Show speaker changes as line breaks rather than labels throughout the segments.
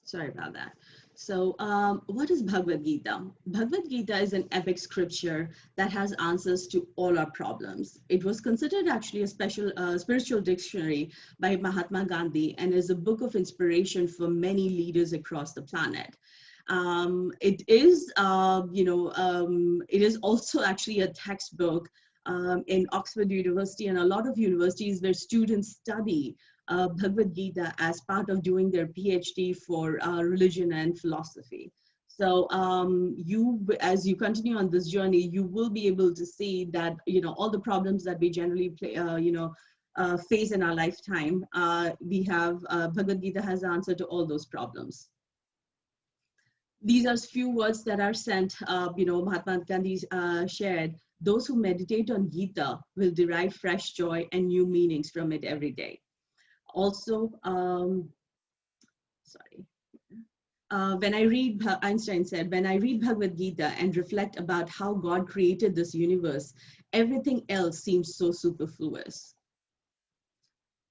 Sorry about that. So, what is Bhagavad Gita? Bhagavad Gita is an epic scripture that has answers to all our problems. It was considered actually a special spiritual dictionary by Mahatma Gandhi and is a book of inspiration for many leaders across the planet. It is, it is also actually a textbook in Oxford University and a lot of universities where students study Bhagavad Gita as part of doing their PhD for religion and philosophy. So as you continue on this journey, you will be able to see that, all the problems that we generally face in our lifetime, we have Bhagavad Gita has the answer to all those problems. These are few words that are sent, Mahatma Gandhi shared. Those who meditate on Gita will derive fresh joy and new meanings from it every day. Also, when I read, Einstein said, when I read Bhagavad Gita and reflect about how God created this universe, everything else seems so superfluous.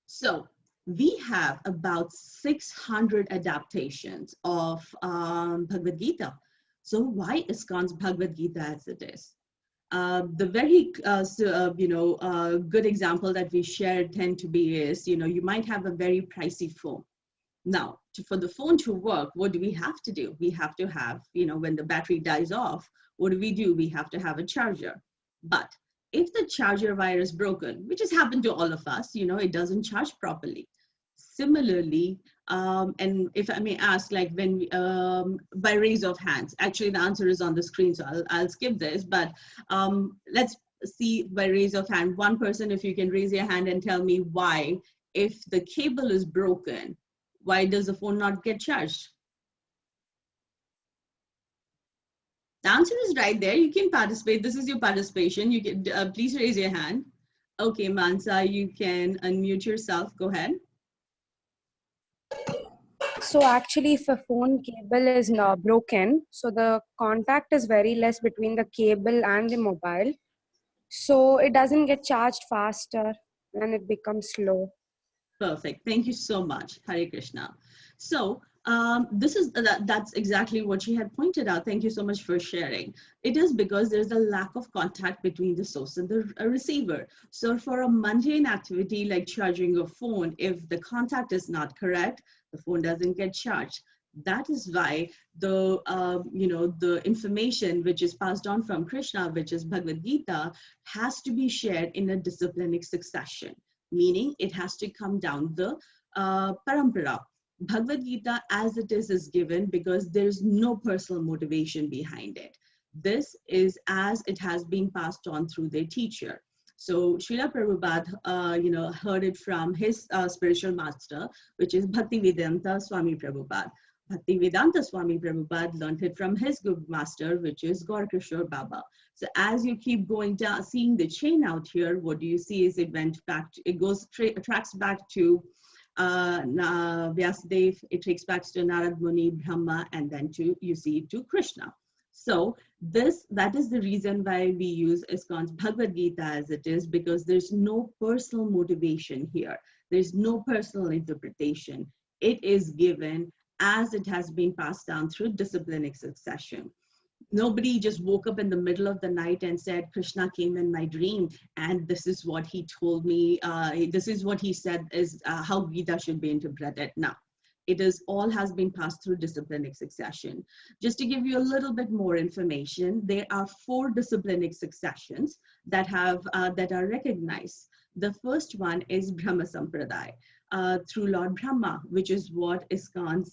So we have about 600 adaptations of Bhagavad Gita. So why ISKCON's Bhagavad Gita as it is? The very good example that we share tend to be is, you might have a very pricey phone. Now, for the phone to work, what do we have to do? We have to have, when the battery dies off, what do? We have to have a charger. But if the charger wire is broken, which has happened to all of us, it doesn't charge properly. Similarly, and if I may ask, like when by raise of hands, actually the answer is on the screen, so I'll skip this, but let's see by raise of hand, one person, if you can raise your hand and tell me why, if the cable is broken, why does the phone not get charged? The answer is right there. You can participate. This is your participation. You can please raise your hand. Okay, Mansa, you can unmute yourself. Go ahead.
So actually, if a phone cable is broken, so the contact is very less between the cable and the mobile. So it doesn't get charged faster and it becomes slow.
Perfect. Thank you so much, Hare Krishna. So that's exactly what she had pointed out. Thank you so much for sharing. It is because there's a lack of contact between the source and the receiver. So for a mundane activity like charging a phone, if the contact is not correct, the phone doesn't get charged. That is why the information which is passed on from Krishna, which is Bhagavad Gita, has to be shared in a disciplinic succession, meaning it has to come down the parampara. Bhagavad Gita as it is given because there's no personal motivation behind it. This is as it has been passed on through their teacher. So Srila Prabhupada, heard it from his spiritual master, which is Bhaktivedanta Swami Prabhupada. Bhaktivedanta Swami Prabhupada learned it from his good master, which is Gaur Kishore Baba. So as you keep going down, seeing the chain out here, what do you see is it tracks back to Vyasadeva, it takes back to Narad Muni, Brahma, and then you see to Krishna. So that is the reason why we use ISKCON's Bhagavad Gita as it is, because there's no personal motivation here. There's no personal interpretation. It is given as it has been passed down through disciplinic succession. Nobody just woke up in the middle of the night and said, Krishna came in my dream and this is what he told me, this is what he said is how Gita should be interpreted. No, it is all has been passed through disciplinic succession. Just to give you a little bit more information, there are 4 disciplinic successions that are recognized. The first one is Brahma Sampradaya. Through Lord Brahma, which is what ISKCON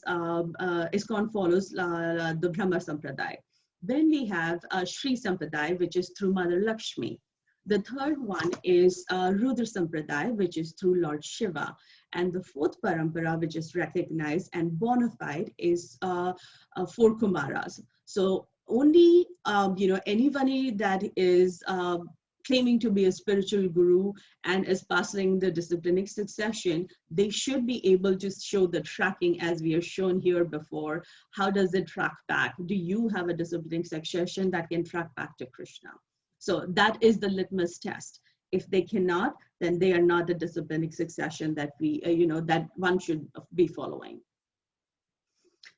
follows the Brahma Sampradaya. Then we have Sri Sampradaya, which is through Mother Lakshmi. The third one is Rudra Sampradaya, which is through Lord Shiva. And the fourth parampara, which is recognized and bona fide, is 4 Kumaras. So only, anybody that is claiming to be a spiritual guru and is passing the disciplinic succession, they should be able to show the tracking as we are shown here before. How does it track back? Do you have a disciplinic succession that can track back to Krishna? So that is the litmus test. If they cannot, then they are not the disciplinic succession that that one should be following.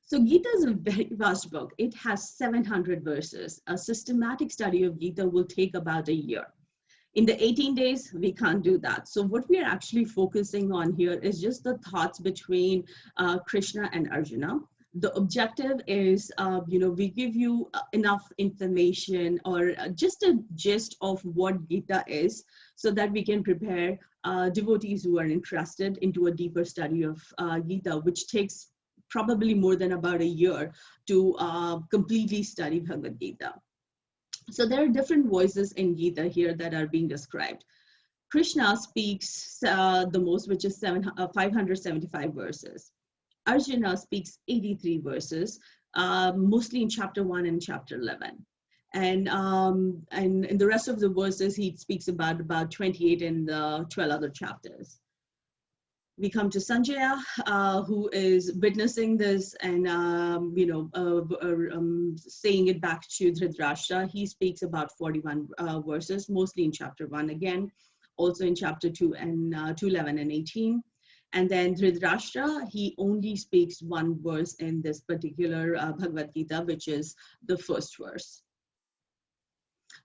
So Gita is a very vast book. It has 700 verses. A systematic study of Gita will take about a year. In the 18 days, we can't do that. So what we are actually focusing on here is just the thoughts between Krishna and Arjuna. The objective is, we give you enough information or just a gist of what Gita is so that we can prepare devotees who are interested into a deeper study of Gita, which takes probably more than about a year to completely study Bhagavad Gita. So there are different voices in Gita here that are being described. Krishna speaks the most, which is 575 verses. Arjuna speaks 83 verses, mostly in chapter 1 and chapter 11. And in the rest of the verses, he speaks about 28 in the 12 other chapters. We come to Sanjaya, who is witnessing this and saying it back to Dhritarashtra. He speaks about 41 verses, mostly in chapter 1 again, also in chapter 2 and 211 and 18. And then Dhritarashtra, he only speaks one verse in this particular Bhagavad Gita, which is the first verse.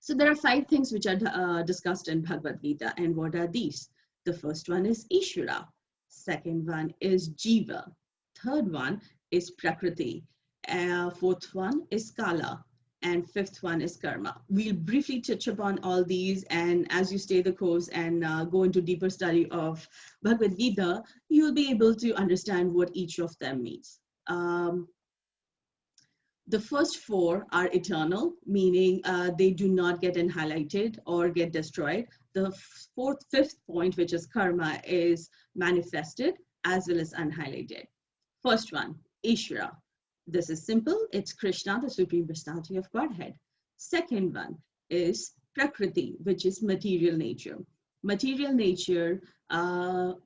So there are 5 things which are discussed in Bhagavad Gita, and what are these? The first one is Ishvara. Second one is Jiva. Third one is Prakriti. Fourth one is Kala. And fifth one is Karma. We'll briefly touch upon all these, and as you stay the course and go into deeper study of Bhagavad Gita, you'll be able to understand what each of them means. The first 4 are eternal, meaning they do not get highlighted or get destroyed. The fifth point, which is karma, is manifested as well as unhighlighted. First one, Ishvara. This is simple. It's Krishna, the Supreme Personality of Godhead. Second one is Prakriti, which is material nature. Material nature,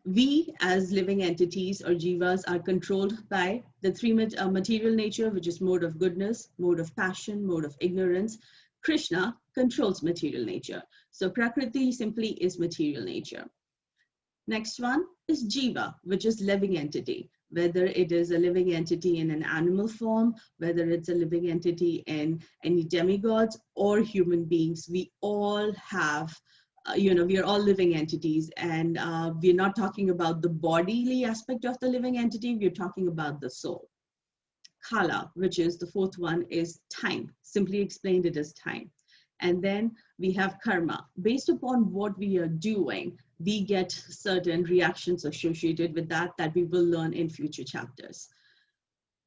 we as living entities or jivas are controlled by the 3 material nature, which is mode of goodness, mode of passion, mode of ignorance. Krishna controls material nature. So Prakriti simply is material nature. Next one is Jiva, which is living entity. Whether it is a living entity in an animal form, whether it's a living entity in any demigods or human beings, we all have, we are all living entities, and we're not talking about the bodily aspect of the living entity, we're talking about the soul. Kala, which is the fourth one, is time. Simply explained, it is time. And then we have karma. Based upon what we are doing, we get certain reactions associated with that we will learn in future chapters.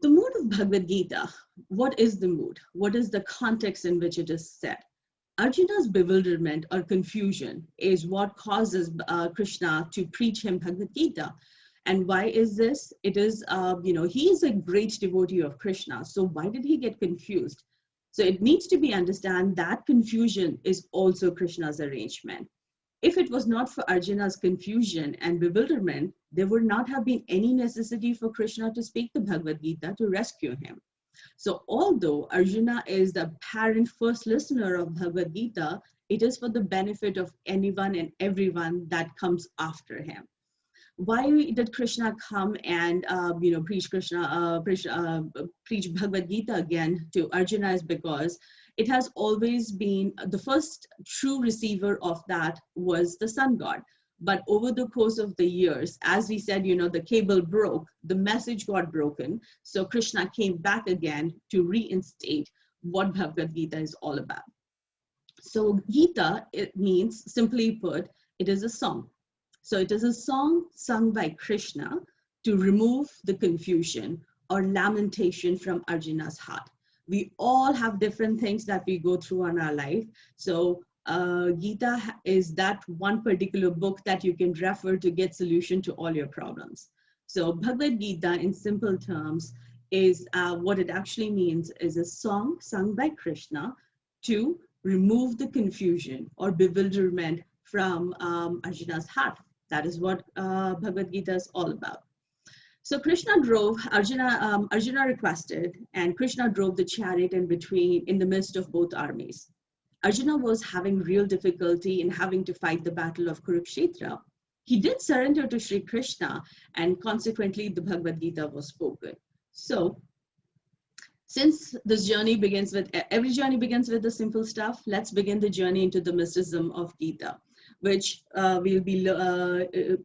The mood of Bhagavad Gita, what is the mood? What is the context in which it is said? Arjuna's bewilderment or confusion is what causes Krishna to preach him Bhagavad Gita. And why is this? It is, he is a great devotee of Krishna. So why did he get confused? So it needs to be understood that confusion is also Krishna's arrangement. If it was not for Arjuna's confusion and bewilderment, there would not have been any necessity for Krishna to speak the Bhagavad Gita to rescue him. So although Arjuna is the apparent first listener of Bhagavad Gita, it is for the benefit of anyone and everyone that comes after him. Why did Krishna come and preach Bhagavad Gita again to Arjuna is because it has always been the first true receiver of that was the sun god. But over the course of the years, as we said, the cable broke, the message got broken. So Krishna came back again to reinstate what Bhagavad Gita is all about. So Gita, it means, simply put, it is a song. So it is a song sung by Krishna to remove the confusion or lamentation from Arjuna's heart. We all have different things that we go through in our life. So Gita is that one particular book that you can refer to get solution to all your problems. So Bhagavad Gita in simple terms is what it actually means is a song sung by Krishna to remove the confusion or bewilderment from Arjuna's heart. That is what Bhagavad Gita is all about. So Krishna drove, Arjuna requested, and Krishna drove the chariot in the midst of both armies. Arjuna was having real difficulty in having to fight the battle of Kurukshetra. He did surrender to Sri Krishna, and consequently the Bhagavad Gita was spoken. So Since this journey begins with, every journey begins with the simple stuff, let's begin the journey into the mysticism of Gita, which we'll be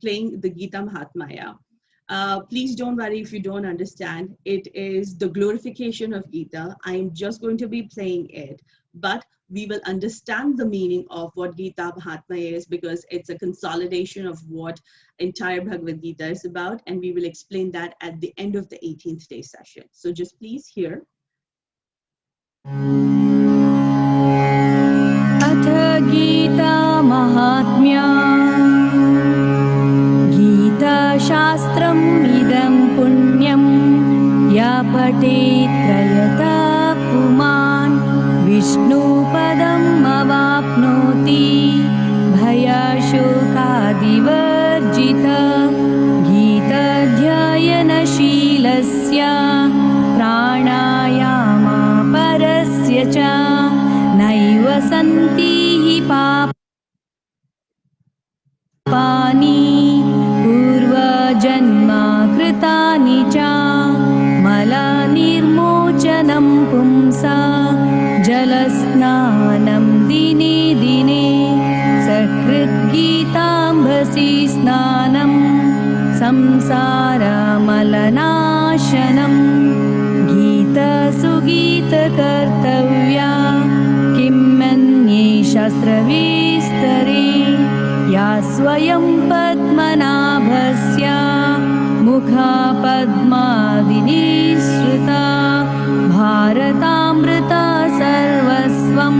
playing the Gita Mahatmya. Please don't worry if you don't understand. It is the glorification of Gita. I'm just going to be playing it, but we will understand the meaning of what Gita Mahatmya is, because it's a consolidation of what entire Bhagavad Gita is about, and we will explain that at the end of the 18th day session. So just please hear.
अथ गीता महात्म्या गीताशास्त्रम् इदं पुण्यं या पठेत् प्रयता पुमान् विष्णुपदम् अवाप्नोति भयशोकादिवर्जिता गीताध्ययनशीलस्य प्राणायामा परस्य च नैव सन्ति हि पापानि पूर्वजन्मा कृतानि च मलनिर्मोचनं पुंसा जलस्नानं दिने दिने सकृद्गीताम्भसि स्नानं संसारमलनाशनं गीतसुगीतकर्तव्या किं मन्ये शास्त्रविस्तरे या स्वयं पद्मनाभस्य मुखपद्मादिनिःसृता भारतामृता सर्वस्वं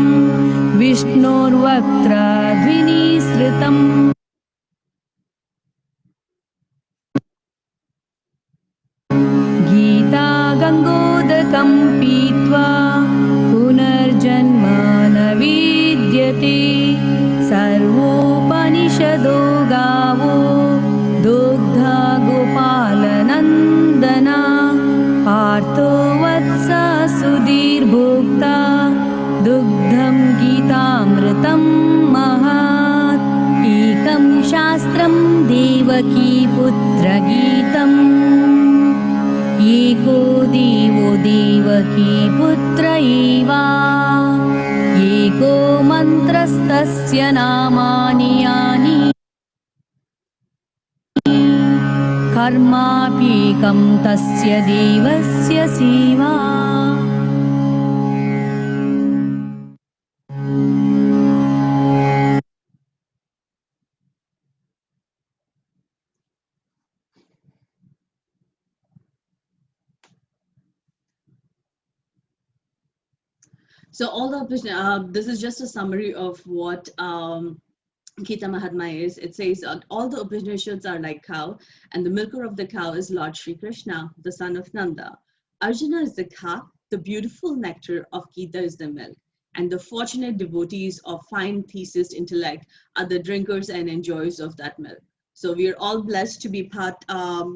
विष्णोर्वक्त्रद्विनिःसृतम् गीता गङ्गोदकं पीत्वा पुनर्जन्म न विद्यते सर्वोपनिषदो गावो दुग्धा गोपालनन्दना पार्थो वत्स सुधीर्भोक्ता दुग्धं गीतामृतं महात् एकं शास्त्रं देवकीपुत्रगीतम् एको देवो देवकी पुत्र एव एको मन्त्रस्तस्य नामानि यानि कर्माप्येकं तस्य देवस्य सेवा
So all the this is just a summary of what Gita Mahatmya is. It says all the Upanishads are like cow, and the milker of the cow is Lord Shri Krishna, the son of Nanda. Arjuna is the cow, the beautiful nectar of Gita is the milk, and the fortunate devotees of fine theist intellect are the drinkers and enjoyers of that milk. So we are all blessed to be part, of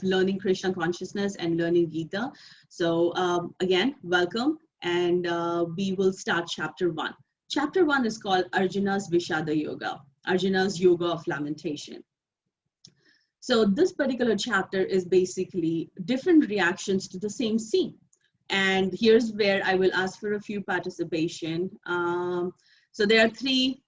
learning Krishna consciousness and learning Gita. So again, welcome. And we will start chapter 1. Chapter 1 is called Arjuna's Vishada Yoga, Arjuna's Yoga of Lamentation. So this particular chapter is basically different reactions to the same scene. And here's where I will ask for a few participation. So there are three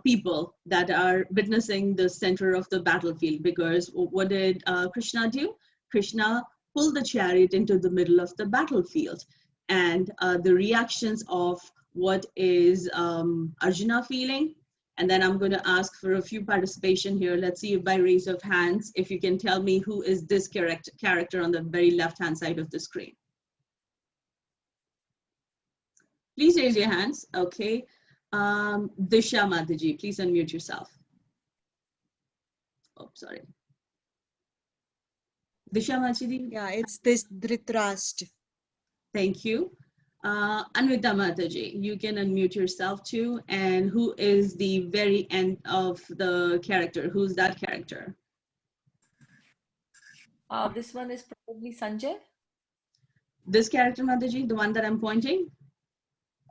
people that are witnessing the center of the battlefield, because what did Krishna do? Krishna pulled the chariot into the middle of the battlefield. And the reactions of what is Arjuna feeling. And then I'm going to ask for a few participation here. Let's see if by raise of hands, if you can tell me who is this character on the very left-hand side of the screen. Please raise your hands. Okay. Disha Mataji, please unmute yourself. Oh, sorry. Disha Mataji?
Yeah, it's this Dhritarashtra.
Thank you. Anvita Mataji, you can unmute yourself too. And who is the very end of the character? Who's that character?
This one is probably Sanjay.
This character, Mataji, the one that I'm pointing?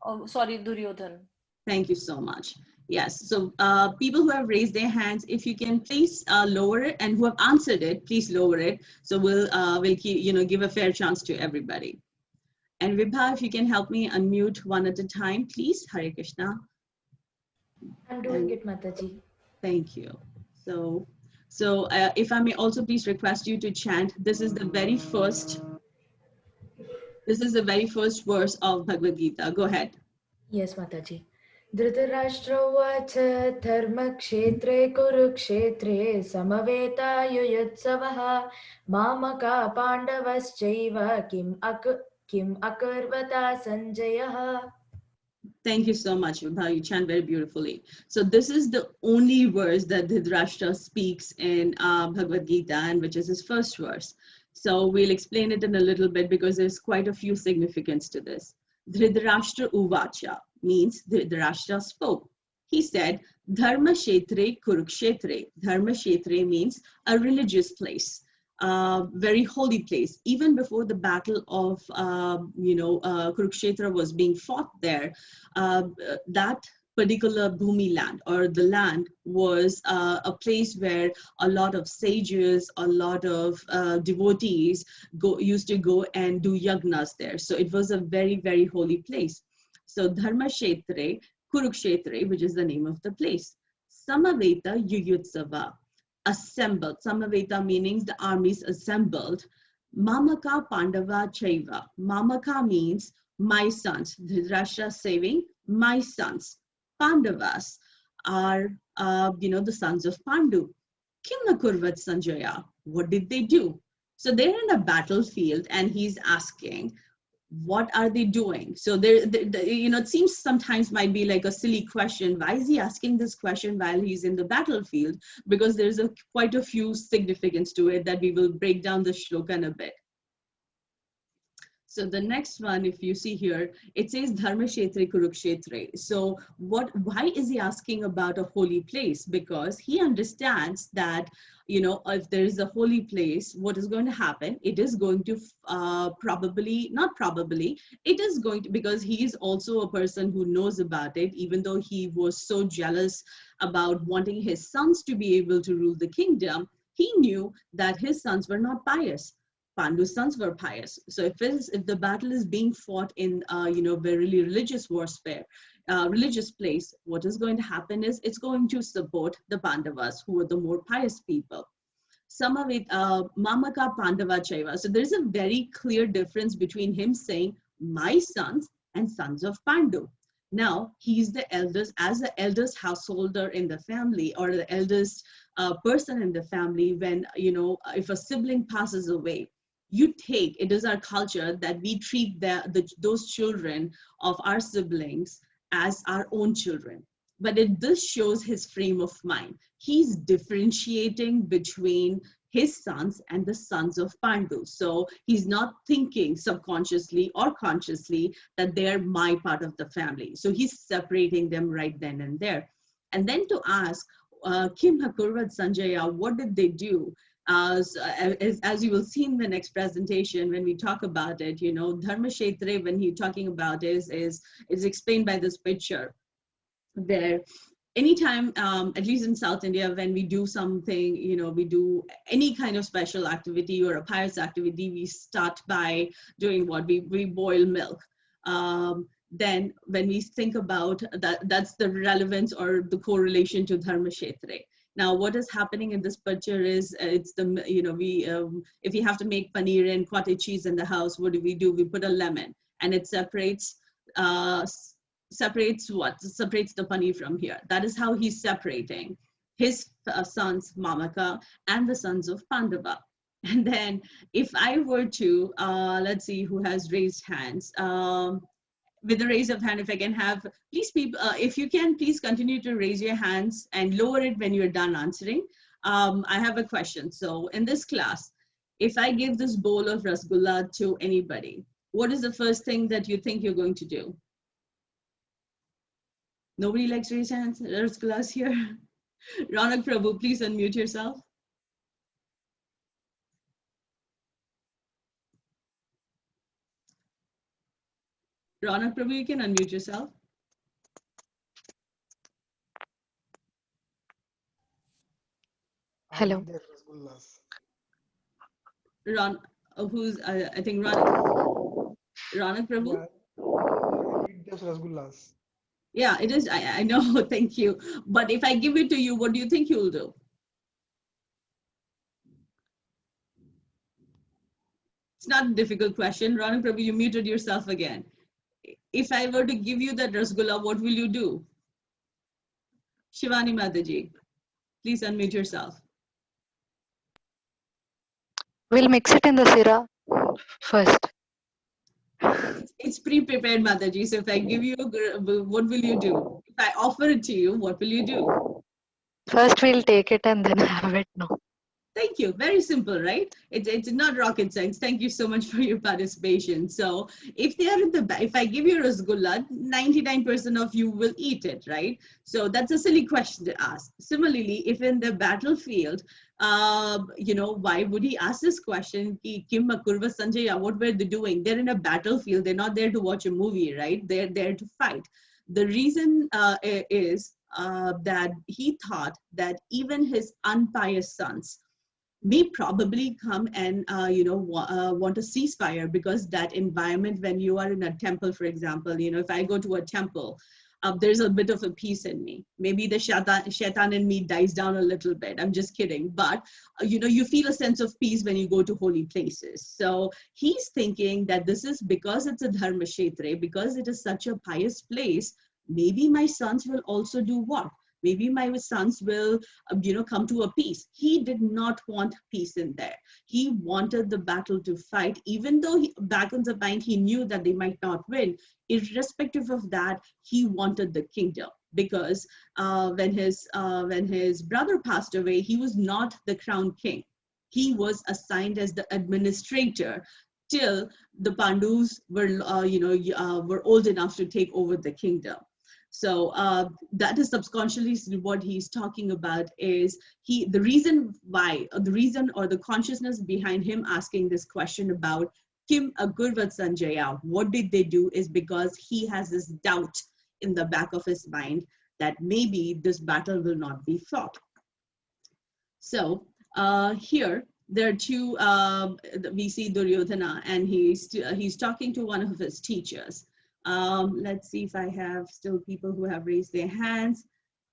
Oh, sorry, Duryodhan.
Thank you so much. Yes, so people who have raised their hands, if you can please lower it, and who have answered it, please lower it. So we'll keep, give a fair chance to everybody. And Vibha, if you can help me unmute one at a time, please. Hare Krishna.
I'm doing it, Mataji.
Thank you. So if I may also please request you to chant, this is the very first verse of Bhagavad Gita. Go ahead.
Yes, Mataji. धृतराष्ट्रोवाच धर्मक्षेत्रे कुरुक्षेत्रे समवेतायुयुत्सवः मामका पाण्डवश्चैव किम् अकुर्वता सञ्जयः.
Thank you so much, Vibha. You chant very beautifully. So this is the only verse that Dhritarashtra speaks in Bhagavad Gita, and which is his first verse. So we'll explain it in a little bit because there's quite a few significance to this. Dhritarashtra Uvacha means Dhritarashtra spoke. He said, Dharma Kshetre Kurukshetre. Dharma Kshetre means a religious place. Very holy place. Even before the battle of Kurukshetra was being fought there, that particular Bhumi land or the land was a place where a lot of sages, a lot of devotees used to go and do yagnas there. So it was a very, very holy place. So Dharma Kshetre Kurukshetre, which is the name of the place. Samaveta Yuyutsava. Assembled. Samaveta meaning the armies assembled. Mamaka Pandava Chaiva. Mamaka means my sons. Dhritarashtra saying my sons. Pandavas are the sons of Pandu. Kim Nakurvat Sanjaya. What did they do? So they're in a battlefield and he's asking, what are they doing? So it seems sometimes might be like a silly question. Why is he asking this question while he's in the battlefield? Because there's quite a few significance to it that we will break down the shloka in a bit. So the next one, if you see here, it says Dharma Kshetre Kurukshetre. So why is he asking about a holy place? Because he understands that, if there is a holy place, what is going to happen? It is going to it is going to, because he is also a person who knows about it, even though he was so jealous about wanting his sons to be able to rule the kingdom, he knew that his sons were not pious. Pandu's sons were pious. So if the battle is being fought in very religious warfare, religious place, what is going to happen is it's going to support the Pandavas, who are the more pious people. Samavit Mamaka Pandava Chaiva. So there's a very clear difference between him saying my sons and sons of Pandu. Now he's the eldest, as the eldest householder in the family, or the eldest person in the family. When if a sibling passes away, it is our culture that we treat those children of our siblings as our own children. But this shows his frame of mind. He's differentiating between his sons and the sons of Pandu. So he's not thinking subconsciously or consciously that they're my part of the family. So he's separating them right then and there. And then to ask, Kim Hakurvat Sanjaya, what did they do? As you will see in the next presentation, when we talk about it, Dharma Kshetre, when he's talking about is explained by this picture. There, anytime, at least in South India, when we do something, we do any kind of special activity or a pious activity, we start by doing what? We boil milk. Then when we think about that, that's the relevance or the correlation to Dharma Kshetre. Now, what is happening in this picture is it's if we have to make paneer and cottage cheese in the house, what do? We put a lemon, and it separates what? Separates the paneer from here. That is how he's separating his sons, Mamaka, and the sons of Pandava. And then if I were to, let's see who has raised hands. With the raise of hand, if I can have, please people, if you can, please continue to raise your hands and lower it when you're done answering. I have a question. So in this class, if I give this bowl of rasgulla to anybody, what is the first thing that you think you're going to do? Nobody likes to raise hands? Rasgullas here. Ronak Prabhu, please unmute yourself. Ronak Prabhu, you can unmute yourself.
Hello.
Ron, I think Ronak. Ranak Prabhu?
Yeah, eat those rasgullas.
Yeah, it is. I know. Thank you. But if I give it to you, what do you think you'll do? It's not a difficult question. Ranak Prabhu, you muted yourself again. If I were to give you that rasgulla, what will you do? Shivani Mataji, please unmute yourself.
We'll mix it in the sira first.
It's pre-prepared, Mataji. So if I give you, what will you do? If I offer it to you, what will you do?
First we'll take it and then have it. No.
Thank you. Very simple, right? It's not rocket science. Thank you so much for your participation. So if they are in the if I give you a rasgulla, 99% of you will eat it, right? So that's a silly question to ask. Similarly, if in the battlefield, why would he ask this question? Kim Akurva Sanjaya, what were they doing? They're in a battlefield. They're not there to watch a movie, right? They're there to fight. The reason is that he thought that even his unpious sons may probably come and want a ceasefire, because that environment, when you are in a temple, for example, if I go to a temple, there's a bit of a peace in me. Maybe the shaitan in me dies down a little bit. I'm just kidding. But, you feel a sense of peace when you go to holy places. So he's thinking that this is because it's a dharma kshetra, because it is such a pious place, maybe my sons will also do what? Maybe my sons will, come to a peace. He did not want peace in there. He wanted the battle to fight, even though back in the mind, he knew that they might not win. Irrespective of that, he wanted the kingdom, because when his brother passed away, he was not the crown king. He was assigned as the administrator till the Pandus were old enough to take over the kingdom. So that is subconsciously what he's talking about. Is the reason or the consciousness behind him asking this question about Kim Akurvat Sanjaya, what did they do, is because he has this doubt in the back of his mind that maybe this battle will not be fought. So here there are two, we see Duryodhana, and he's talking to one of his teachers. Let's see if I have still people who have raised their hands.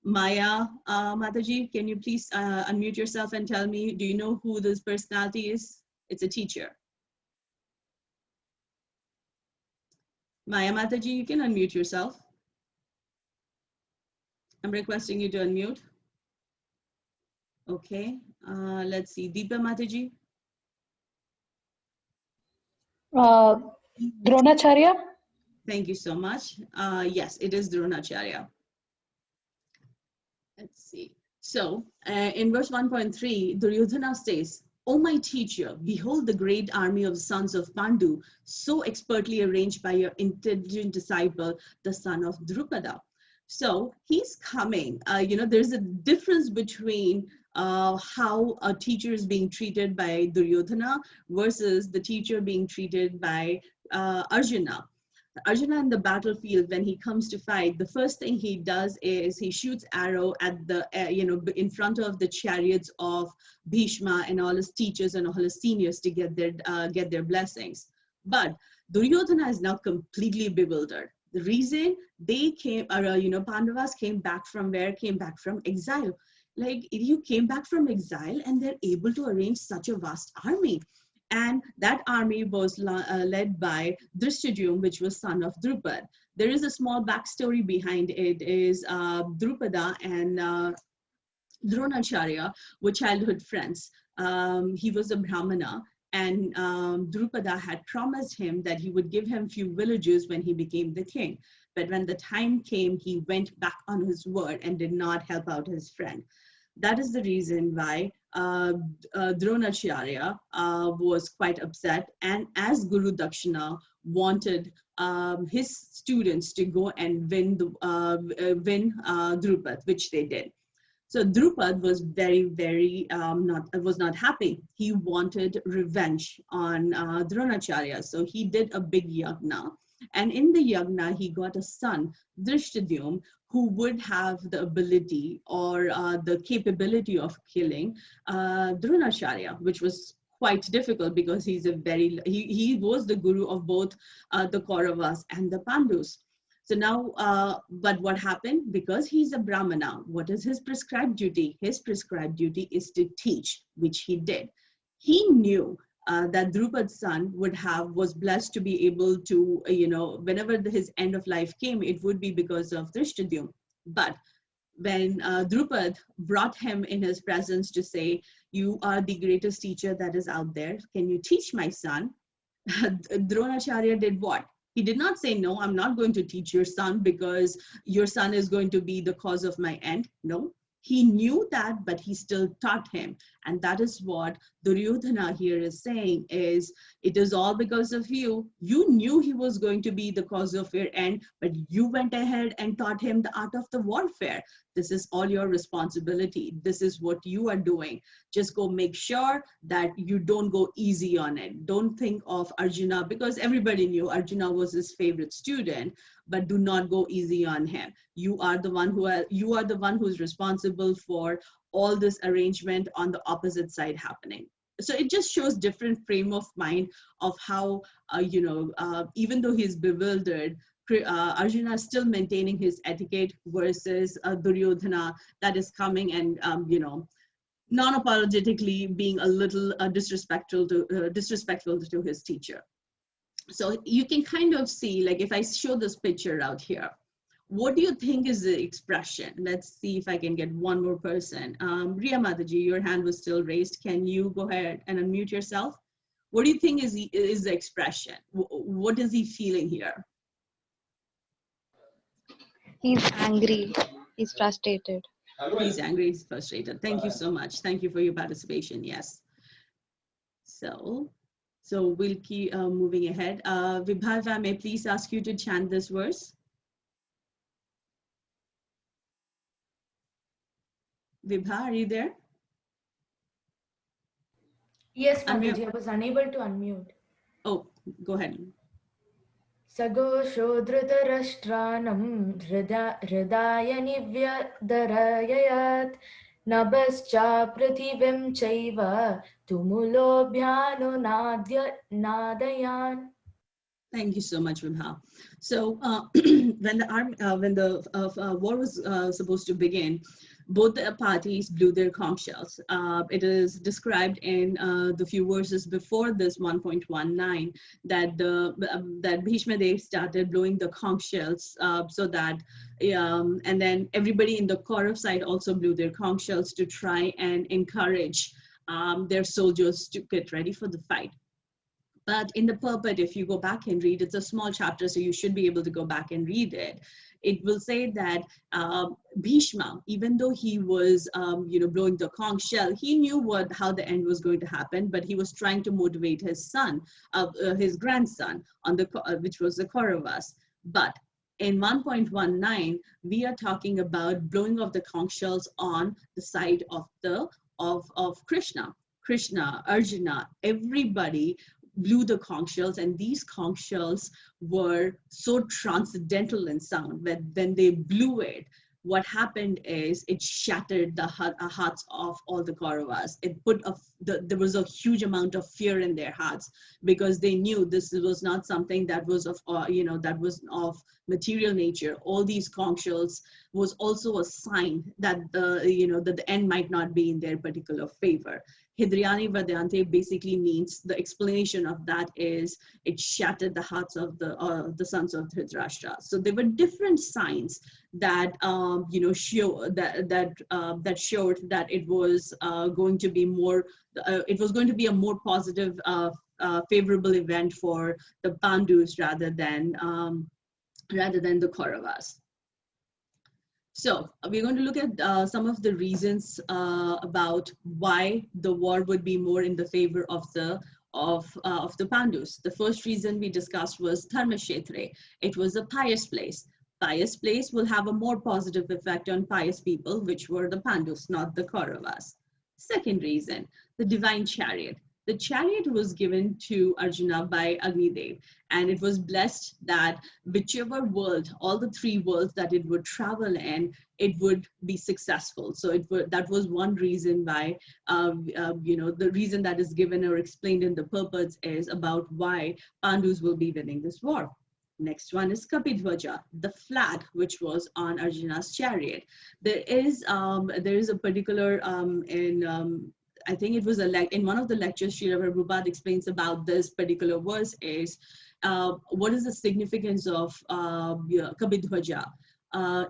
Maya Mataji, can you please unmute yourself and tell me, do you know who this personality is? It's a teacher. Maya Mataji, you can unmute yourself. I'm requesting you to unmute. Okay, let's see, Deepa Mataji.
Dronacharya.
Thank you so much. Yes, it is Dronacharya. Let's see. So in verse 1.3, Duryodhana says, "O my teacher, behold the great army of the sons of Pandu, so expertly arranged by your intelligent disciple, the son of Drupada." So he's coming, there's a difference between how a teacher is being treated by Duryodhana versus the teacher being treated by Arjuna. Arjuna in the battlefield, when he comes to fight, the first thing he does is he shoots arrow at the, in front of the chariots of Bhishma and all his teachers and all his seniors to get their blessings. But Duryodhana is now completely bewildered. The reason they came, Pandavas came back from where? Came back from exile. Like, you came back from exile and they're able to arrange such a vast army. And that army was led by Drishtadyumna, which was son of Drupad. There is a small backstory behind it. Is Drupada and Dronacharya were childhood friends. He was a Brahmana, and Drupada had promised him that he would give him few villages when he became the king. But when the time came, he went back on his word and did not help out his friend. That is the reason why Dronacharya was quite upset, and as Guru Dakshina wanted his students to go and win Drupad, which they did. So Drupad was very not happy. He wanted revenge on Dronacharya, so he did a big yagna. And in the yagna, he got a son, Drishtadyumna, who would have the ability or the capability of killing Dronacharya, which was quite difficult because he was the guru of both the Kauravas and the Pandus. So now, but what happened? Because he's a Brahmana, what is his prescribed duty? His prescribed duty is to teach, which he did. He knew that Drupad's son was blessed to be able to, whenever his end of life came, it would be because of Drishtadyumna. But when Drupad brought him in his presence to say, you are the greatest teacher that is out there, can you teach my son? Dronacharya did what? He did not say, no, I'm not going to teach your son because your son is going to be the cause of my end. No, he knew that, but he still taught him. And that is what Duryodhana here is saying is, it is all because of you. You knew he was going to be the cause of your end, but you went ahead and taught him the art of the warfare. This is all your responsibility. This is what you are doing. Just go make sure that you don't go easy on it. Don't think of Arjuna, because everybody knew Arjuna was his favorite student, but do not go easy on him. You are the one who's responsible for all this arrangement on the opposite side happening. So it just shows different frame of mind of how, even though he's bewildered, Arjuna is still maintaining his etiquette versus Duryodhana that is coming and, non-apologetically being a little disrespectful to his teacher. So you can kind of see, like if I show this picture out here, what do you think is the expression? Let's see if I can get one more person. Riya Mataji, your hand was still raised. Can you go ahead and unmute yourself? What do you think is the expression? What is he feeling here?
He's angry. He's frustrated.
He's angry, he's frustrated. Thank you so much. Thank you for your participation. Yes. So we'll keep moving ahead. Vibha, if I may please ask you to chant this verse. Vibha, are you there?
Yes, Mataji, I was unable to unmute.
Oh, go ahead.
Sagosho dhritarashtranam hridaya nivyadharayat nabascha prithivim chaiva tumulobhyano nadayan.
Thank you so much, Vibha. So when the war was supposed to begin, both the parties blew their conch shells. It is described in the few verses before this 1.19 that Bhishma Dev started blowing the conch shells so that, and then everybody in the Kaurav side also blew their conch shells to try and encourage their soldiers to get ready for the fight. But in the purport, if you go back and read, it's a small chapter, so you should be able to go back and read it. It will say that Bhishma, even though he was, blowing the conch shell, he knew how the end was going to happen, but he was trying to motivate his son, his grandson, which was the Kauravas. But in 1.19, we are talking about blowing of the conch shells on the side of Krishna. Krishna, Arjuna, everybody blew the conch shells, and these conch shells were so transcendental in sound. When they blew it, what happened is it shattered the hearts of all the Kauravas. It there was a huge amount of fear in their hearts because they knew this was not something that was of material nature. All these conch shells was also a sign that the end might not be in their particular favor. Hidriyani Vadyante basically means, the explanation of that is it shattered the hearts of the sons of Dhritarashtra. So there were different signs that showed that it was going to be more. It was going to be a more positive, favorable event for the Pandus rather than the Kauravas. So we're going to look at some of the reasons about why the war would be more in the favor of the Pandus. The first reason we discussed was Dharmashetre. It was a pious place. Pious place will have a more positive effect on pious people, which were the Pandus, not the Kauravas. Second reason, the divine chariot. The chariot was given to Arjuna by Agnidev, and it was blessed that whichever world, all the three worlds that it would travel in, it would be successful. So that was one reason why, the reason that is given or explained in the purpose is about why Pandus will be winning this war. Next one is Kapidhwaja, the flag which was on Arjuna's chariot. There is a particular I think it was in one of the lectures, Srila Prabhupada explains about this particular verse is what is the significance of Kapidhwaja.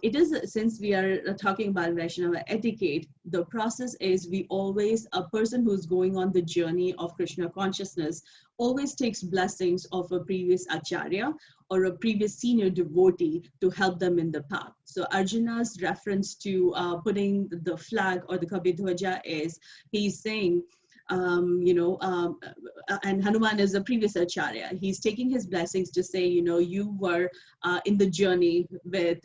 It is, since we are talking about Vaishnava etiquette, the process is a person who's going on the journey of Krishna consciousness always takes blessings of a previous acharya or a previous senior devotee to help them in the path. So Arjuna's reference to putting the flag or the Kapidhwaja is, he's saying, and Hanuman is a previous acharya. He's taking his blessings to say, you were in the journey with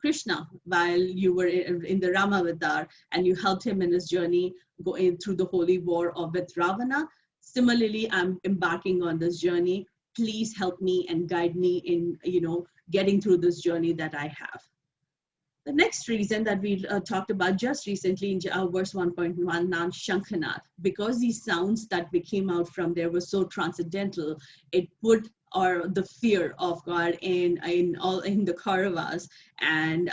Krishna while you were in the Ramavidar, and you helped him in his journey going through the holy war with Ravana. Similarly, I'm embarking on this journey. Please help me and guide me in, getting through this journey that I have. The next reason that we talked about just recently in verse 1.1, Nan Shankhanath, because these sounds that came out from there were so transcendental, it put the fear of God in the Kauravas, and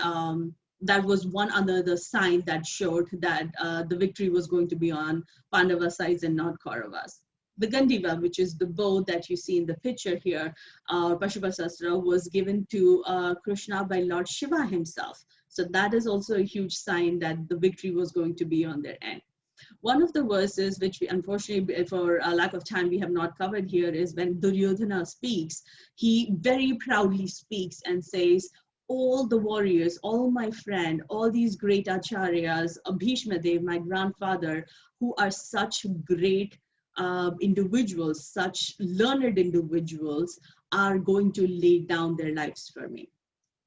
that was one another sign that showed that the victory was going to be on Pandava sides and not Kauravas. The Gandiva, which is the bow that you see in the picture here, Pashupasastra, was given to Krishna by Lord Shiva himself. So that is also a huge sign that the victory was going to be on their end. One of the verses, which we unfortunately, for a lack of time, we have not covered here, is when Duryodhana speaks. He very proudly speaks and says, all the warriors, all my friend, all these great acharyas, Bhishma Dev, my grandfather, who are such great individuals, such learned individuals, are going to lay down their lives for me.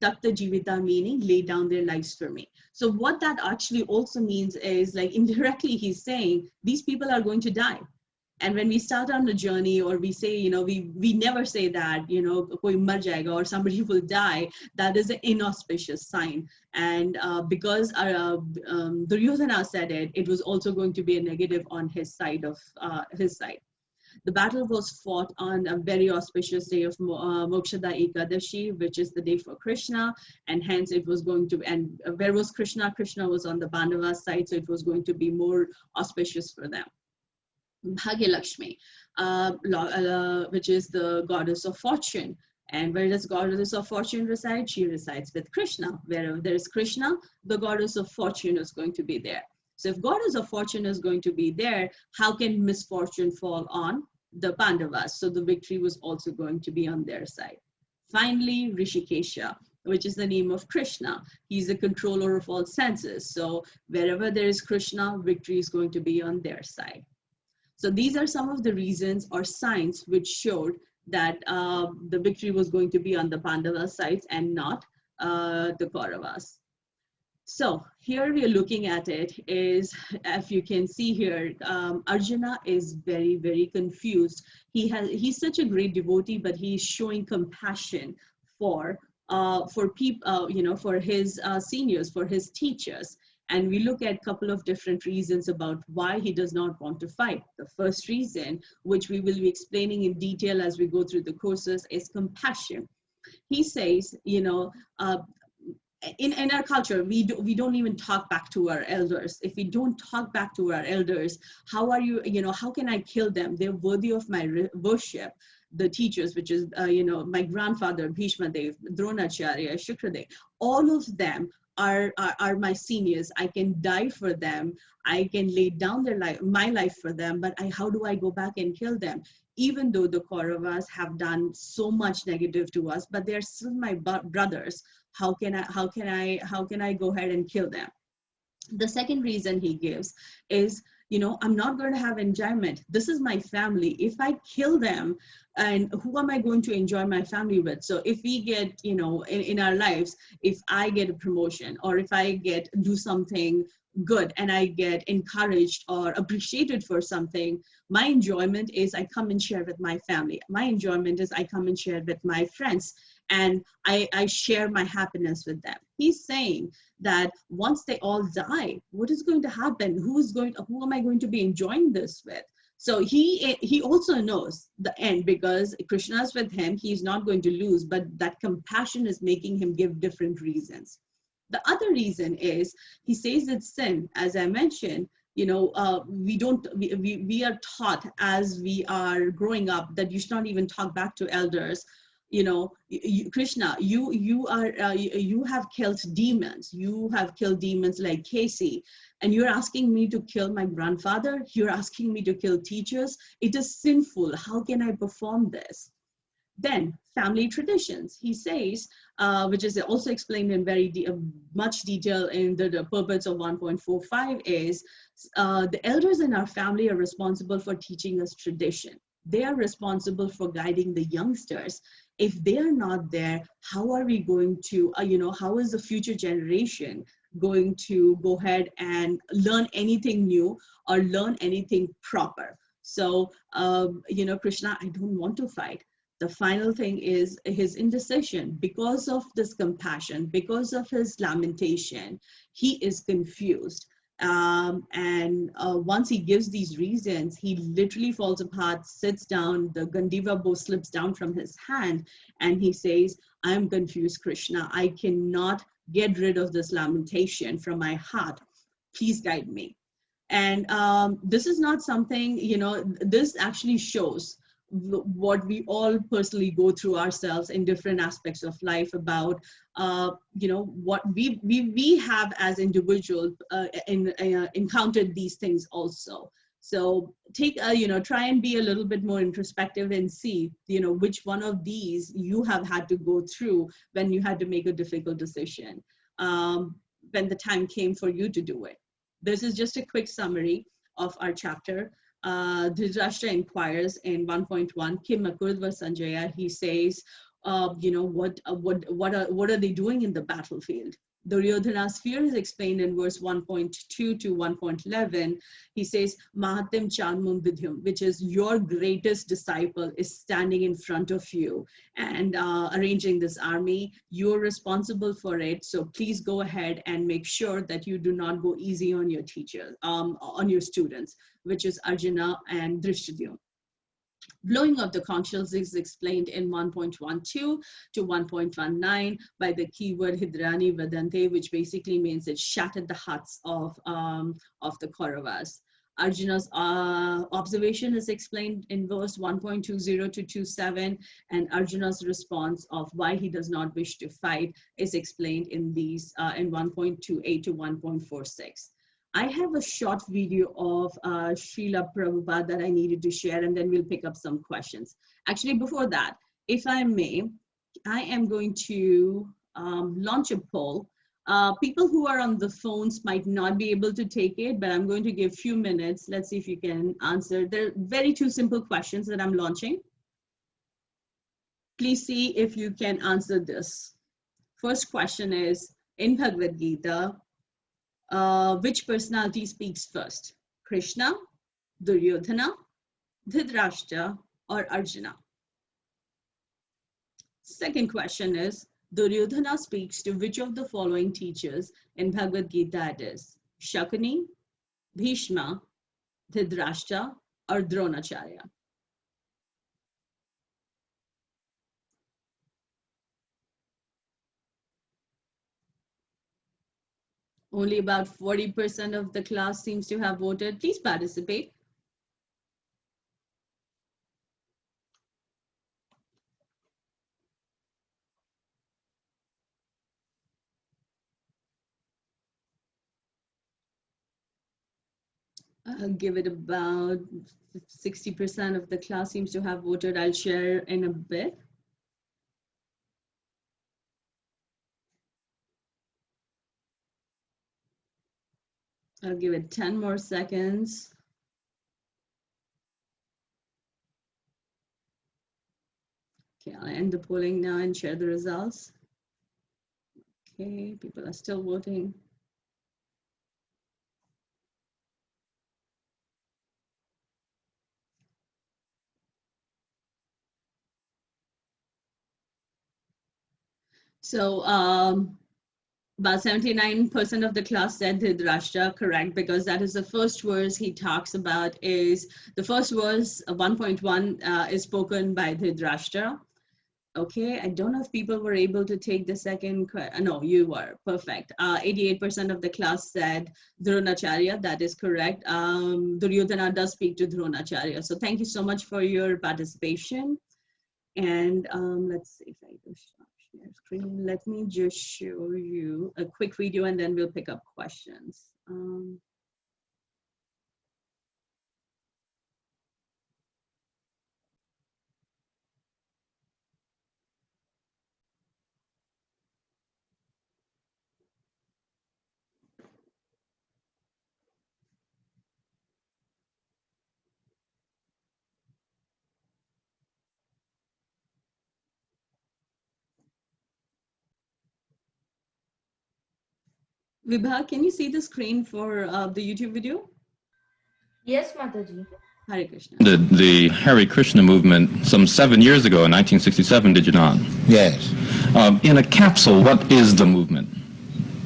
Takta Jivita meaning lay down their lives for me. So what that actually also means is, like, indirectly he's saying these people are going to die. And when we start on the journey, or we say, we never say that, koi mar jayega or somebody will die, that is an inauspicious sign. And because Duryodhana said it, it was also going to be a negative on his side of his side. The battle was fought on a very auspicious day of Mokshada Ekadashi, which is the day for Krishna, and hence it was going to, and where was Krishna? Krishna was on the Pandava side, so it was going to be more auspicious for them. Bhagyalakshmi, which is the goddess of fortune. And where does goddess of fortune reside? She resides with Krishna. Wherever there is Krishna, the goddess of fortune is going to be there. So if goddess of fortune is going to be there, how can misfortune fall on the Pandavas? So the victory was also going to be on their side. Finally, Rishikesha, which is the name of Krishna. He's the controller of all senses. So wherever there is Krishna, victory is going to be on their side. So these are some of the reasons or signs which showed that the victory was going to be on the Pandava sides and not the Kauravas. So here we are looking at it is, if you can see here, Arjuna is very, very confused. He's such a great devotee, but he's showing compassion for people, for his seniors, for his teachers. And we look at a couple of different reasons about why he does not want to fight. The first reason, which we will be explaining in detail as we go through the courses, is compassion. He says, in our culture, we don't even talk back to our elders. If we don't talk back to our elders, how can I kill them? They're worthy of my worship. The teachers, which is, my grandfather, Bhishma Dev, Dronacharya, Shukradev, all of them are my seniors. I can die for them. I can lay down my life for them, but how do I go back and kill them? Even though the Kauravas have done so much negative to us, but they're still my brothers. How can I go ahead and kill them? The second reason he gives is, I'm not going to have enjoyment. This is my family. If I kill them, and who am I going to enjoy my family with? So if we get, in our lives, if I get a promotion, or if I do something good and I get encouraged or appreciated for something, my enjoyment is I come and share with my family. My enjoyment is I come and share with my friends, and I share my happiness with them. He's saying that once they all die, what is going to happen? Who am I going to be enjoying this with? So he also knows the end, because Krishna is with him. He's not going to lose, but that compassion is making him give different reasons. The other reason is he says it's sin, as I mentioned. We are taught as we are growing up that you should not even talk back to elders. Krishna, you have killed demons. You have killed demons like Casey, and you're asking me to kill my grandfather. You're asking me to kill teachers. It is sinful. How can I perform this? Then family traditions, he says, which is also explained in very much detail in the purpose of 1.45, is the elders in our family are responsible for teaching us tradition. They are responsible for guiding the youngsters. If they are not there, how are we going to, how is the future generation going to go ahead and learn anything new or learn anything proper? So, Krishna, I don't want to fight. The final thing is his indecision. Because of this compassion, because of his lamentation, he is confused. Once he gives these reasons, he literally falls apart, sits down, the Gandiva bow slips down from his hand, and he says, I'm confused, Krishna. I cannot get rid of this lamentation from my heart. Please guide me. And this is not something, this actually shows what we all personally go through ourselves in different aspects of life about, what we have as individuals encountered these things also. So try and be a little bit more introspective and see, which one of these you have had to go through when you had to make a difficult decision, when the time came for you to do it. This is just a quick summary of our chapter. Dhritarashtra inquires in 1.1, Kim Akurva Sanjaya. He says, what are they doing in the battlefield? Duryodhana's fear is explained in verse 1.2 to 1.11. He says, Mahatim Chalmum Vidhyam, which is your greatest disciple is standing in front of you and arranging this army. You're responsible for it. So please go ahead and make sure that you do not go easy on your teachers, on your students, which is Arjuna and Drishtadyumna. Blowing of the conch shells is explained in 1.12 to 1.19 by the keyword Hidrani Vadante, which basically means it shattered the hearts of the Kauravas. Arjuna's observation is explained in verse 1.20 to 27, and Arjuna's response of why he does not wish to fight is explained in these in 1.28 to 1.46. I have a short video of Srila Prabhupada that I needed to share, and then we'll pick up some questions. Actually, before that, if I may, I am going to launch a poll. People who are on the phones might not be able to take it, but I'm going to give a few minutes. Let's see if you can answer. There are very two simple questions that I'm launching. Please see if you can answer this. First question is, in Bhagavad Gita, which personality speaks first? Krishna, Duryodhana, Dhritarashtra, or Arjuna? Second question is, Duryodhana speaks to which of the following teachers in Bhagavad Gita it is? Shakuni, Bhishma, Dhritarashtra, or Dronacharya? Only about 40% of the class seems to have voted. Please participate. I'll give it about 60% of the class seems to have voted. I'll share in a bit. I'll give it 10 more seconds. Okay, I'll end the polling now and share the results. Okay, people are still voting. So about 79% of the class said Dhritarashtra, correct, because that is the first verse he talks about. Is the first verse 1.1 is spoken by Dhritarashtra. Okay, I don't know if people were able to take the second. No, you were perfect. 88% of the class said Dronacharya. That is correct. Duryodhana does speak to Dronacharya. So thank you so much for your participation. And let's see if I can share screen. Let me just show you a quick video and then we'll pick up questions. Vibha, can you see the screen for the YouTube video?
Yes, Mataji.
Hare Krishna.
The Hare Krishna movement some 7 years ago in 1967, did you not?
Yes.
In a capsule, what is the movement?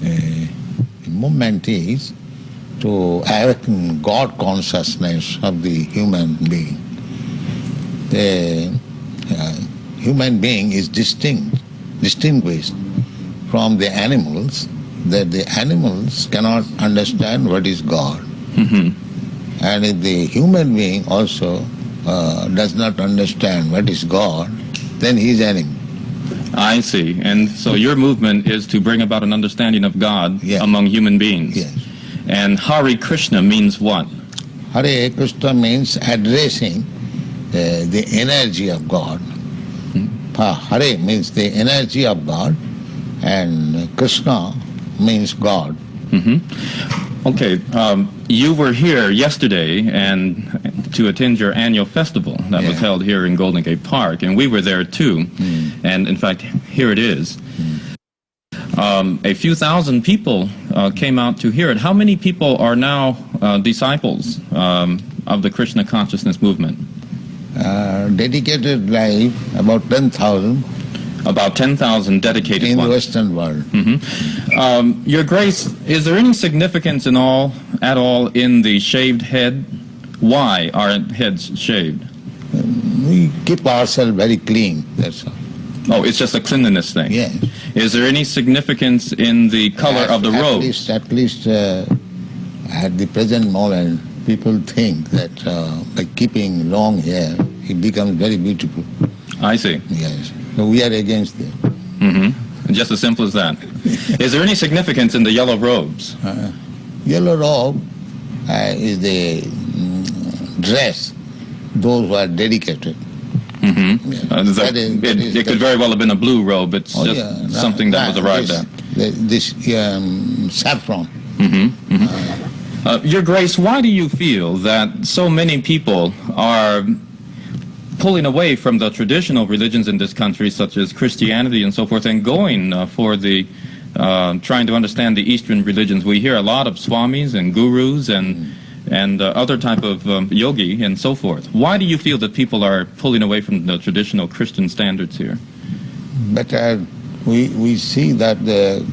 The movement is to awaken God consciousness of the human being. The human being is distinguished from the animals, that the animals cannot understand what is God.
Mm-hmm.
And if the human being also does not understand what is God, then he is animal.
I see. And so your movement is to bring about an understanding of God among human beings.
Yes.
And Hare Krishna means what?
Hare Krishna means addressing the energy of God. Hare means the energy of God, and Krishna means God.
Mm-hmm. Okay, you were here yesterday and to attend your annual festival that was held here in Golden Gate Park, and we were there too. And in fact, here it is. A few thousand people came out to hear it. How many people are now disciples of the Krishna consciousness movement?
Dedicated life, about 10,000.
About 10,000 dedicated
in
ones.
the Western world.
Mm-hmm. Your Grace, is there any significance at all in the shaved head? Why are heads shaved?
We keep ourselves very clean, that's all.
Oh, it's just a cleanliness thing?
Yes.
Is there any significance in the color of the robe?
At least at the present moment, people think that by keeping long hair, it becomes very beautiful.
I see.
Yes. So we are against it.
Mm-hmm. Just as simple as that. Is there any significance in the yellow robes?
Yellow robe is the dress, those who are dedicated.
Mm-hmm.
Yeah.
It could very well have been a blue robe. It's just something that was arrived at.
This saffron.
Mm-hmm. Mm-hmm. Your Grace, why do you feel that so many people are pulling away from the traditional religions in this country, such as Christianity and so forth, and going for the trying to understand the Eastern religions? We hear a lot of swamis and gurus and other type of yogi and so forth. Why do you feel that people are pulling away from the traditional Christian standards here?
But we see that the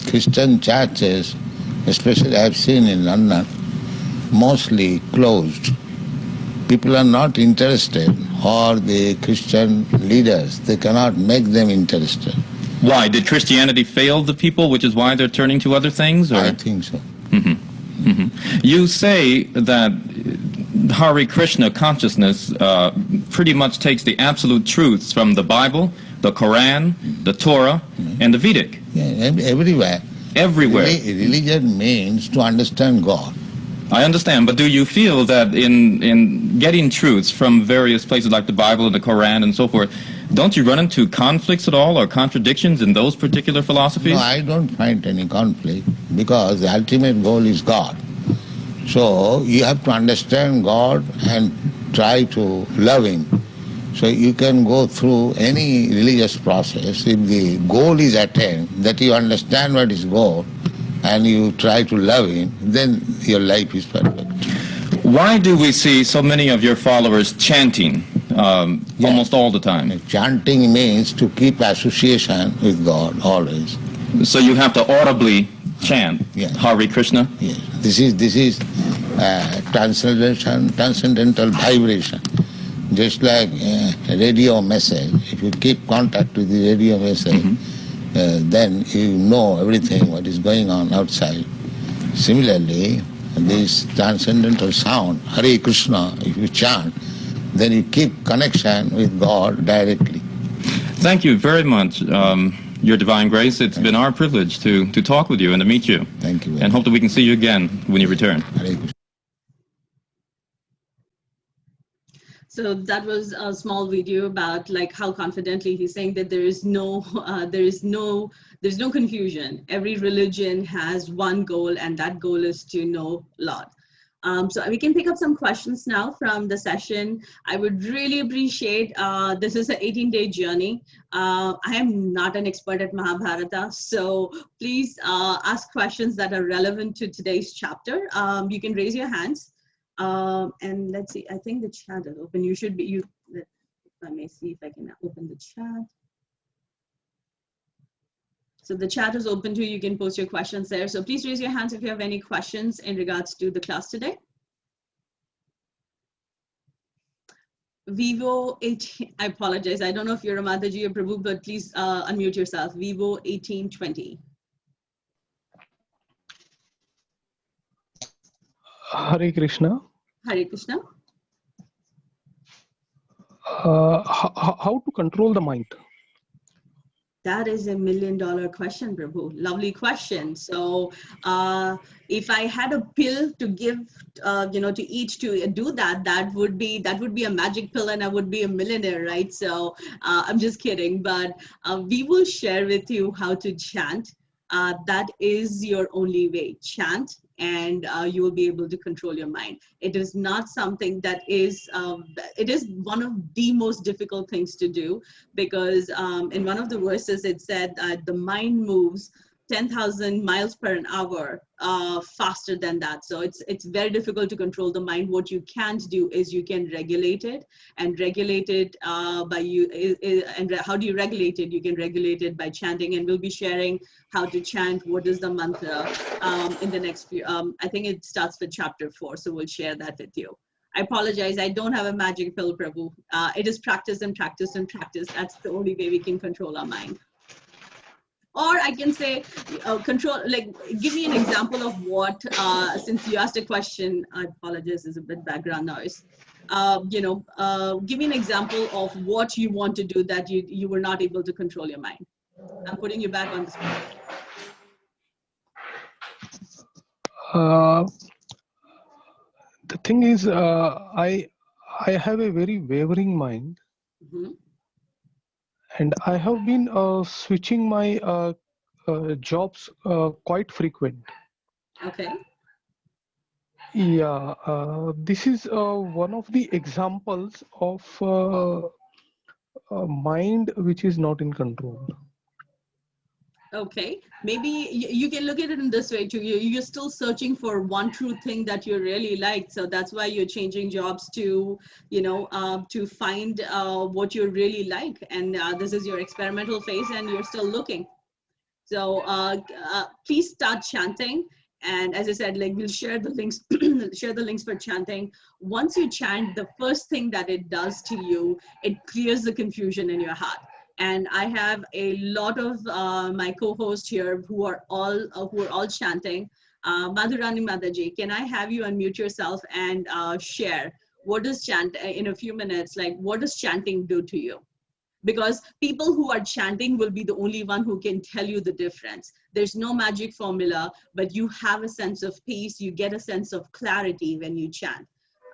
Christian churches, especially I've seen in London, mostly closed. People are not interested, or the Christian leaders, they cannot make them interested.
Why? Did Christianity fail the people, which is why they're turning to other things? Or?
I think so.
Mm-hmm. Mm-hmm. You say that Hare Krishna consciousness pretty much takes the absolute truths from the Bible, the Quran, the Torah, and the Vedic.
Yeah, everywhere.
Everywhere.
Religion means to understand God.
I understand, but do you feel that in getting truths from various places like the Bible and the Quran and so forth, don't you run into conflicts at all or contradictions in those particular philosophies?
No, I don't find any conflict, because the ultimate goal is God. So you have to understand God and try to love Him. So you can go through any religious process. If the goal is attained, that you understand what is God, and you try to love Him, then your life is perfect.
Why do we see so many of your followers chanting almost all the time.
Chanting means to keep association with God always.
So you have to audibly chant Hare Krishna?
Yes. This is transcendental vibration. Just like a radio message, if you keep contact with the radio message, then you know everything what is going on outside. Similarly, this transcendental sound, Hare Krishna, if you chant, then you keep connection with God directly.
Thank you very much, Your Divine Grace. It's been our privilege to talk with you and to meet you.
Thank you.
And hope that we can see you again when you return.
Hare Krishna.
So that was a small video about like how confidently he's saying that there is no confusion. Every religion has one goal, and that goal is to know Lord. So we can pick up some questions now from the session. I would really appreciate, this is an 18-day journey. I am not an expert at Mahabharata, so please ask questions that are relevant to today's chapter. You can raise your hands. And let's see, I think the chat is open. If I may see if I can open the chat. So the chat is open to you. You can post your questions there. So please raise your hands if you have any questions in regards to the class today. Vivo 18, I apologize. I don't know if you're a Mataji or Prabhu, but please unmute yourself. Vivo 1820.
Hare Krishna.
Hare Krishna.
How to control the mind?
That is $1 million question, Prabhu. Lovely question. So if I had a pill to give, to each to do that, that would be a magic pill, and I would be a millionaire, right? So I'm just kidding, but we will share with you how to chant. That is your only way. Chant, and you will be able to control your mind. It is not something that is, it is one of the most difficult things to do, because in one of the verses it said that the mind moves 10,000 miles per hour faster than that. So it's very difficult to control the mind. What you can't do is you can regulate it, and regulate it by you. And how do you regulate it? You can regulate it by chanting, and we'll be sharing how to chant. What is the mantra in the next few? I think it starts with chapter 4, so we'll share that with you. I apologize, I don't have a magic pill, Prabhu. It is practice and practice and practice. That's the only way we can control our mind. Or I can say, control, like, give me an example of what, since you asked a question, I apologize, there's a bit background noise. Give me an example of what you want to do that you were not able to control your mind. I'm putting you back on the spot.
The thing is, I have a very wavering mind.
Mm-hmm.
And I have been switching my jobs quite frequent.
Okay.
Yeah, this is one of the examples of a mind which is not in control.
Okay, maybe you can look at it in this way too. You're still searching for one true thing that you really like. So that's why you're changing jobs to, to find what you really like. And this is your experimental phase, and you're still looking. So please start chanting. And as I said, like, we'll share the links, share the links for chanting. Once you chant, the first thing that it does to you, it clears the confusion in your heart. And I have a lot of my co-hosts here who are all chanting. Madhurani Mataji, can I have you unmute yourself and share what does chant in a few minutes? Like, what does chanting do to you? Because people who are chanting will be the only one who can tell you the difference. There's no magic formula, but you have a sense of peace. You get a sense of clarity when you chant.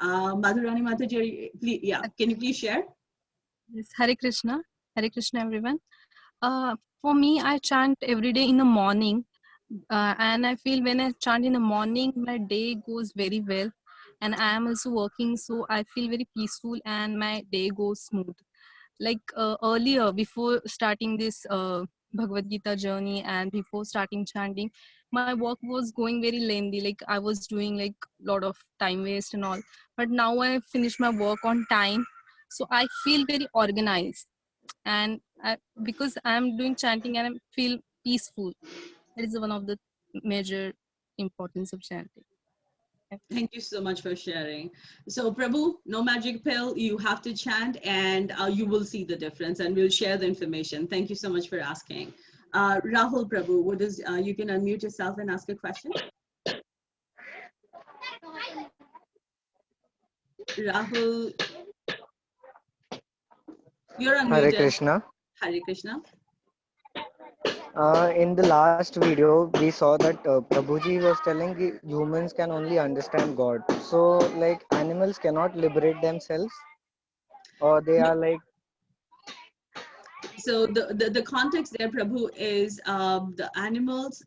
Madhurani Mataji, please, yeah, can you please share?
Yes, Hare Krishna. Hare Krishna, everyone. For me, I chant every day in the morning. And I feel when I chant in the morning, my day goes very well. And I am also working, so I feel very peaceful and my day goes smooth. Like earlier, before starting this Bhagavad Gita journey and before starting chanting, my work was going very lengthy. Like, I was doing like a lot of time waste and all. But now I finish my work on time. So I feel very organized, and because I'm doing chanting and I feel peaceful. That is one of the major importance of chanting.
Thank you so much for sharing. So Prabhu, no magic pill, you have to chant and you will see the difference, and we'll share the information. Thank you so much for asking. Rahul Prabhu, what is, you can unmute yourself and ask a question. Rahul, you're unmuted.
Hare Krishna.
Hare Krishna.
In the last video, we saw that Prabhuji was telling humans can only understand God. So, like, animals cannot liberate themselves, or they are like.
So the context there, Prabhu, is the animals.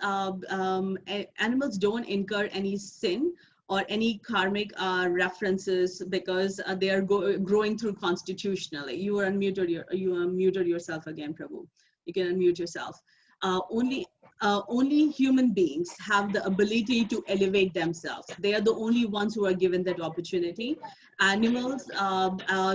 Animals don't incur any sin or any karmic references because they are growing through constitutionally. You are unmuted yourself again, Prabhu. You can unmute yourself. Only human beings have the ability to elevate themselves. They are the only ones who are given that opportunity. Animals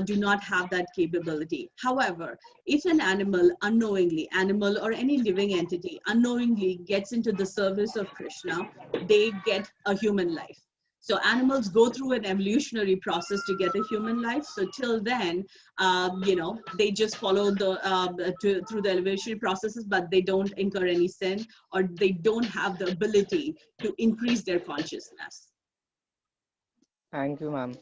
do not have that capability. However, if an animal unknowingly, animal or any living entity unknowingly gets into the service of Krishna, they get a human life. So animals go through an evolutionary process to get a human life. So till then, they just follow through the evolutionary processes, but they don't incur any sin, or they don't have the ability to increase their consciousness.
Thank you, ma'am.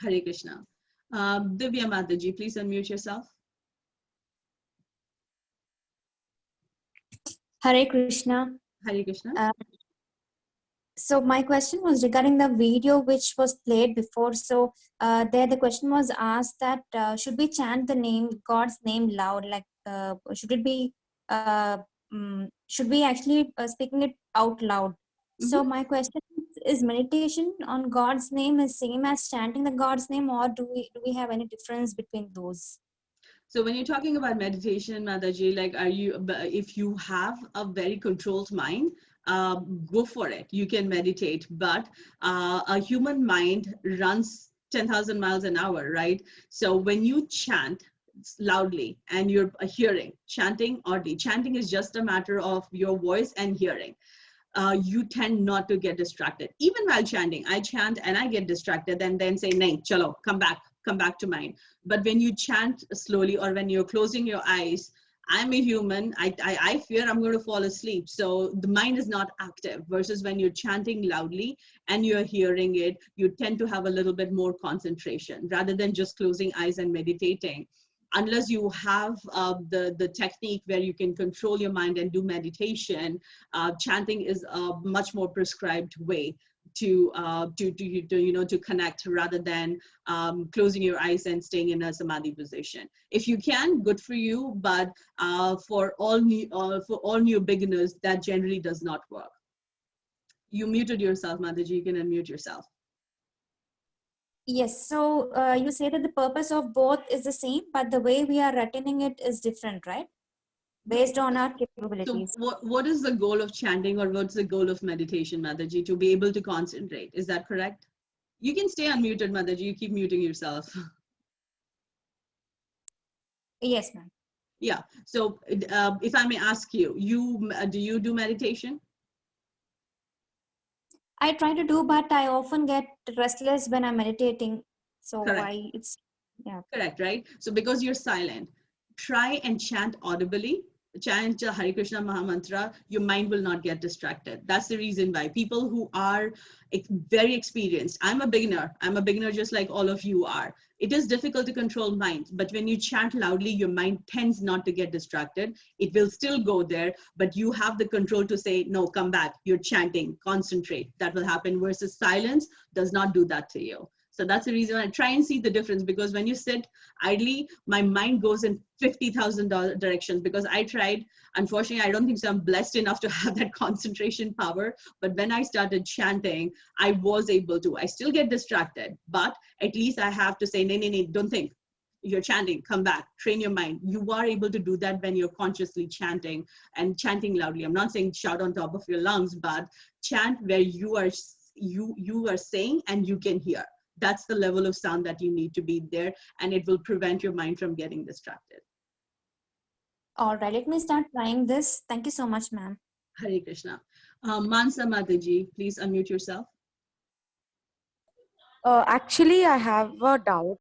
Hare Krishna. Divya Mataji, please unmute yourself.
Hare Krishna.
Hare Krishna.
So my question was regarding the video which was played before. So there the question was asked that should we chant the God's name loud? Like should it be should we actually speaking it out loud? So my question is meditation on God's name is same as chanting the God's name, or do we have any difference between those?
So when you're talking about meditation, Mataji, like if you have a very controlled mind, go for it. You can meditate, but a human mind runs 10,000 miles an hour, right? So when you chant loudly and you're hearing, chanting oddly, chanting is just a matter of your voice and hearing. You tend not to get distracted. Even while chanting, I chant and I get distracted and then say, nahin, chalo, come back to mind. But when you chant slowly or when you're closing your eyes, I'm a human, I fear I'm going to fall asleep. So the mind is not active, versus when you're chanting loudly and you're hearing it, you tend to have a little bit more concentration rather than just closing eyes and meditating. Unless you have the technique where you can control your mind and do meditation, chanting is a much more prescribed way to connect rather than closing your eyes and staying in a samadhi position. If you can, good for you, but for all new beginners, that generally does not work. You muted yourself, Mataji. You can unmute yourself.
Yes, so you say that the purpose of both is the same, but the way we are attaining it is different, right? Based on our capabilities.
So what is the goal of chanting, or what's the goal of meditation, Mataji? To be able to concentrate, is that correct? You can stay unmuted, Mataji. You keep muting yourself.
Yes, ma'am.
Yeah, so if I may ask you, do you do meditation?
I try to do, but I often get restless when I'm meditating. So
Correct, right? So because you're silent, try and chant audibly. Chant Hare Krishna Mahamantra, your mind will not get distracted. That's the reason why people who are very experienced, I'm a beginner just like all of you are. It is difficult to control mind, but when you chant loudly, your mind tends not to get distracted. It will still go there, but you have the control to say, no, come back, you're chanting, concentrate. That will happen, versus silence does not do that to you. So that's the reason I try and see the difference, because when you sit idly, my mind goes in 50,000 directions, because I tried. Unfortunately, I don't think so I'm blessed enough to have that concentration power. But when I started chanting, I was able to. I still get distracted, but at least I have to say, no, don't think. You're chanting, come back, train your mind. You are able to do that when you're consciously chanting and chanting loudly. I'm not saying shout on top of your lungs, but chant where you are saying and you can hear. That's the level of sound that you need to be there, and it will prevent your mind from getting distracted.
All right, let me start trying this. Thank you so much, ma'am.
Hare Krishna. Mansa Mataji, please unmute yourself.
Actually, I have a doubt.